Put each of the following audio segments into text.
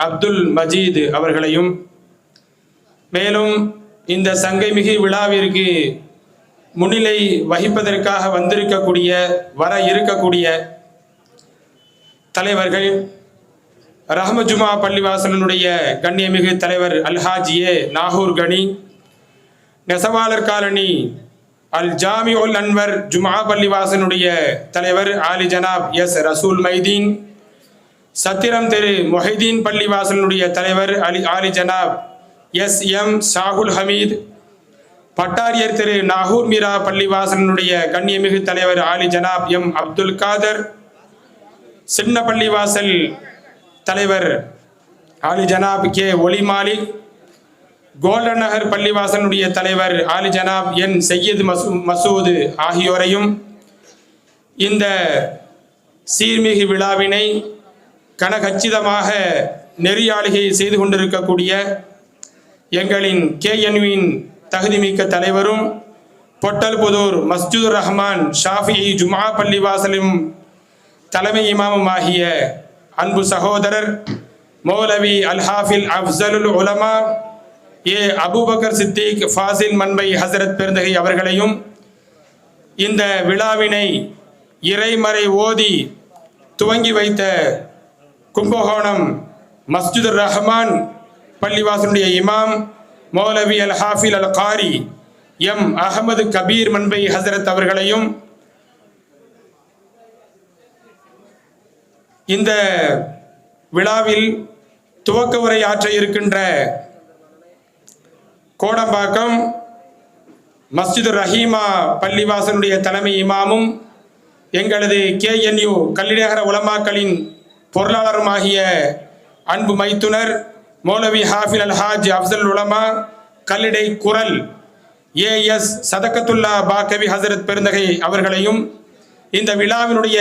அப்துல் மஜீத் அவர்களையும், மேலும் இந்த சங்கைமிகு விழாவிற்கு முன்னிலை வகிப்பதற்காக வர இருக்கக்கூடிய தலைவர்கள், ரஹ்மஜுமா பள்ளிவாசலனுடைய கண்ணியமிகு தலைவர் அல்ஹாஜ் ஏ நாகூர் கனி, நெசவாளர் காலனி அல் ஜாமி உல் அன்வர் ஜுமா பள்ளிவாசனுடைய தலைவர் ஆலி ஜனாப் எஸ் ரசூல் மைதீன், சத்திரம் திரு மொஹிதீன் பள்ளிவாசனுடைய தலைவர் ஆலி ஜனாப் எஸ் எம் ஷாகுல் ஹமீத், பட்டாரியர் திரு நாகூர் மீரா பள்ளிவாசனுடைய கண்ணியமிகு தலைவர் ஆலி ஜனாப் எம் அப்துல் காதர், சின்ன பள்ளிவாசல் தலைவர் ஆலி ஜனாப் கே ஒலி மாலிக், கோல்டன் நகர் பள்ளிவாசனுடைய தலைவர் ஆலி ஜனாப் என் சையீத் மசூத் ஆகியோரையும் இந்த சீர்மிகு விழாவினை கனகச்சிதமாக நெறியாளிகை செய்து கொண்டிருக்கக்கூடிய எங்களின் KNUவின் தகுதிமிக்க தலைவரும் பொட்டல்புதூர் மஸ்ஜிதுர் ரஹ்மான் ஷாஃபி ஜுமா பள்ளிவாசலும் தலைமை இமாமும் ஆகிய அன்பு சகோதரர் மௌலவி அல்ஹாஃபில் அஃசலுல் உலமா ஏ அபூபக்கர் சித்திக் ஃபாசில் மன்பை ஹசரத் பெருந்தகை அவர்களையும், இந்த விழாவினை இறைமறை ஓதி துவங்கி வைத்த கும்பகோணம் மஸ்ஜிதுர் ரஹ்மான் பள்ளிவாசனுடைய இமாம் மௌலவி அல் ஹாஃபில் அல் காரி எம் அகமது கபீர் மன்பை ஹசரத் அவர்களையும், இந்த விழாவில் துவக்க உரை ஆற்ற இருக்கின்ற கோடம்பாக்கம் மஸ்ஜிது ரஹீமா பள்ளிவாசனுடைய தலைமை இமாமும் எங்களது KNU கல்லிநகர உலமாக்களின் பொருளாளருமாகிய அன்பு மைத்துனர் மௌலவி ஹாஃபில் அல்ஹாஜ் அஃசல் உலமா கல்லிடை குரல் AS சதகத்துல்லா பாக்கவி ஹசரத் பெருந்தகை அவர்களையும், இந்த விழாவினுடைய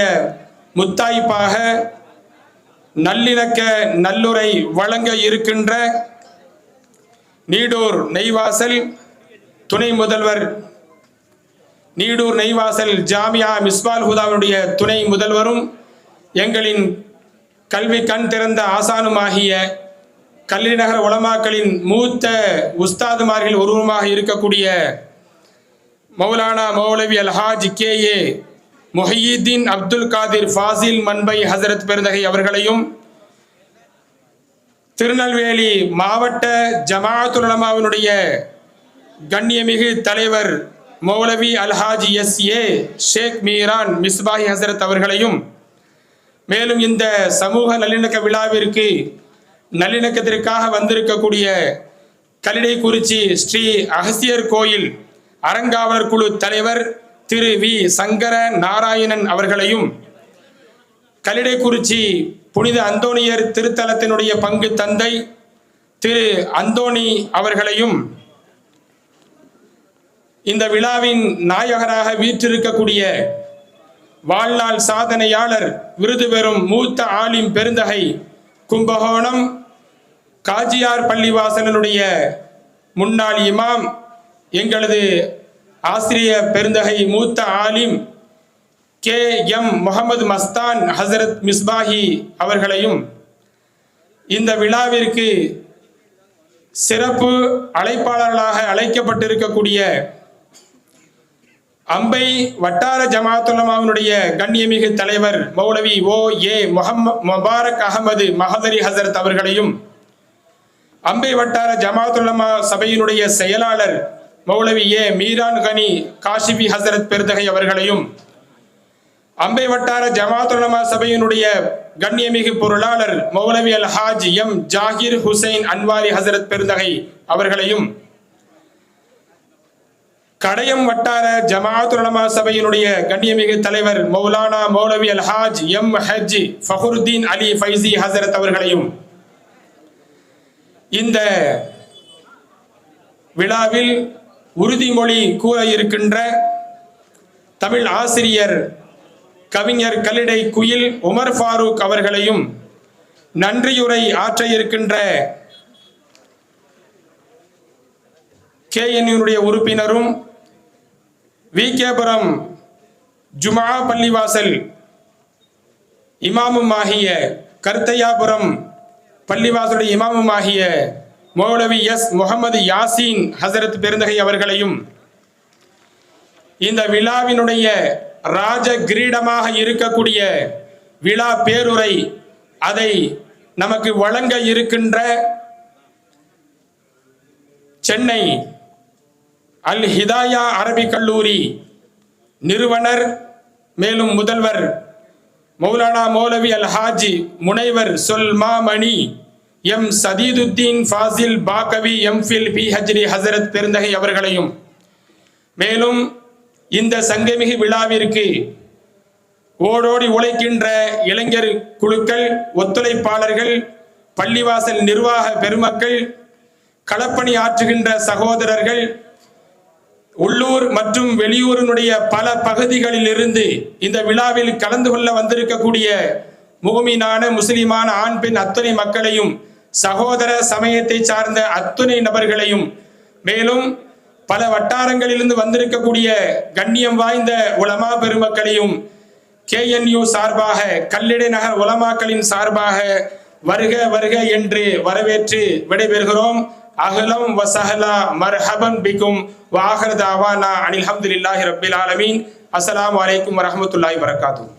முத்தாய்ப்பாக நல்லிணக்க நல்லுரை வழங்க இருக்கின்ற நீடூர் நெய்வாசல் துணை முதல்வர், நீடூர் நெய்வாசல் ஜாமியா மிஸ்பால் ஹுதாவுடைய துணை முதல்வரும் எங்களின் கல்வி கண் திறந்த ஆசானுமாகிய கல்லிநகர உலமாக்களின் மூத்த உஸ்தாதுமார்கள் ஒருவருமாக இருக்கக்கூடிய மௌலானா மௌலவி அல்ஹாஜ் KA முஹியுத்தீன் அப்துல் காதிர் ஃபாசில் மன்பை ஹசரத் பெருந்தகை அவர்களையும், திருநெல்வேலி மாவட்ட ஜமாஅத்துல் உலமாவினுடைய கண்ணியமிகு தலைவர் மௌலவி அல்ஹாஜ் SA ஷேக் மீரான் மிஸ்பாஹி ஹசரத் அவர்களையும், மேலும் இந்த சமூக நல்லிணக்க விழாவிற்கு நல்லிணக்கத்திற்காக வந்திருக்கக்கூடிய கல்லிடைக்குறிச்சி ஸ்ரீ அகஸ்தியர் கோயில் அறங்காவலர் குழு தலைவர் திரு வி சங்கர நாராயணன் அவர்களையும், கல்லிடைக்குறிச்சி புனித அந்தோணியர் திருத்தலத்தினுடைய பங்கு தந்தை திரு அந்தோணி அவர்களையும், இந்த விழாவின் நாயகராக வீற்றிருக்கக்கூடிய வாழ்நாள் சாதனையாளர் விருது பெறும் மூத்த ஆலிம் பெருந்தகை கும்பகோணம் காஜியார் பள்ளிவாசலனுடைய முன்னாள் இமாம் எங்களது ஆசிரிய பெருந்தகை மூத்த ஆலிம் KM முகமது மஸ்தான் ஹசரத் மிஸ்பாஹி அவர்களையும், இந்த விழாவிற்கு சிறப்பு அழைப்பாளர்களாக அழைக்கப்பட்டிருக்கக்கூடிய அம்பை வட்டார ஜமாஅத்துல் உலமாவினுடைய கண்ணியமிகு தலைவர் மௌலவி OA முபாரக் அகமது மஹதரி ஹசரத் அவர்களையும், அம்பை வட்டார ஜமாஅத்துல் உலமா சபையினுடைய செயலாளர் மௌலவி A மீரான் கனி காஷிபி ஹசரத் பெருந்தகை அவர்களையும், அம்பை வட்டார ஜமாஅத்துல் உலமா சபையினுடைய கண்ணியமிகு பொருளாளர் மௌலவி அல்ஹாஜ் எம் ஜாகிர் ஹுசைன் அன்வாரி ஹசரத் பெருந்தகை அவர்களையும், கடையம் வட்டார ஜமாஅத்துல் உலமா சபையினுடைய கண்ணியமிகு தலைவர் மௌலானா மௌலவி அல்ஹாஜ் எம் ஹஜ் ஃபஹருத்தீன் அலி ஃபைசி ஹசரத் அவர்களையும், இந்த விழாவில் உறுதிமொழி கூற இருக்கின்ற தமிழ் ஆசிரியர் கவிஞர் கல்லிடை குயில் உமர் ஃபாரூக் அவர்களையும், நன்றியுரை ஆற்ற இருக்கின்ற KNUனுடைய உறுப்பினரும் விகேபுரம் ஜுமா பள்ளிவாசல் இமாமும் ஆகிய கர்த்தையாபுரம் பள்ளிவாசலுடைய இமாமுமாகிய மௌலவி எஸ் முகமது யாசீன் ஹசரத் பெருந்தகை அவர்களையும் இந்த விழாவினுடைய ராஜ கிரீடமாக இருக்கக்கூடிய விழா பேருரை அதை நமக்கு வழங்க இருக்கின்ற சென்னை அல் ஹிதாயா அரபிக் கல்லூரி நிறுவனர் மேலும் முதல்வர் மௌலானா மௌலவி அல் ஹாஜி முனைவர் சொல்மாமணி M Sathiduddin Fazil Baqavi MPhil PhD Hazrat பெருந்தகை அவர்களையும் மேலும் இந்த சங்கமிகு விழாவிற்கு ஓடோடி உழைக்கின்ற இளைஞர் குழுக்கள், ஒத்துழைப்பாளர்கள், பள்ளிவாசல் நிர்வாக பெருமக்கள், களப்பணி ஆற்றுகின்ற சகோதரர்கள், உள்ளூர் மற்றும் வெளியூரினுடைய பல பகுதிகளில் இருந்து இந்த விழாவில் கலந்து கொள்ள வந்திருக்கக்கூடிய முஃமினான முஸ்லிமான ஆண் பெண் அத்துணை மக்களையும், சகோதர சமயத்தை சார்ந்த அத்துணை நபர்களையும், மேலும் பல வட்டாரங்களிலிருந்து வந்திருக்கக்கூடிய கண்ணியம் வாய்ந்த உலமா பெருமக்களையும் KNU சார்பாக, கல்லிடை நகர் உலமாக்களின் சார்பாக வருக வருக என்று வரவேற்று விடைபெறுகிறோம். அஹ்லம் வசஹலா மர்ஹபன் பிக்கும் வ ஆஹிர் தஅவானா அனில் ஹம்துலில்லாஹி ரப்பில் ஆலமீன். அஸ்ஸலாமு அலைக்கும் வரஹ்மத்துல்லாஹி வபரகாத்துஹு.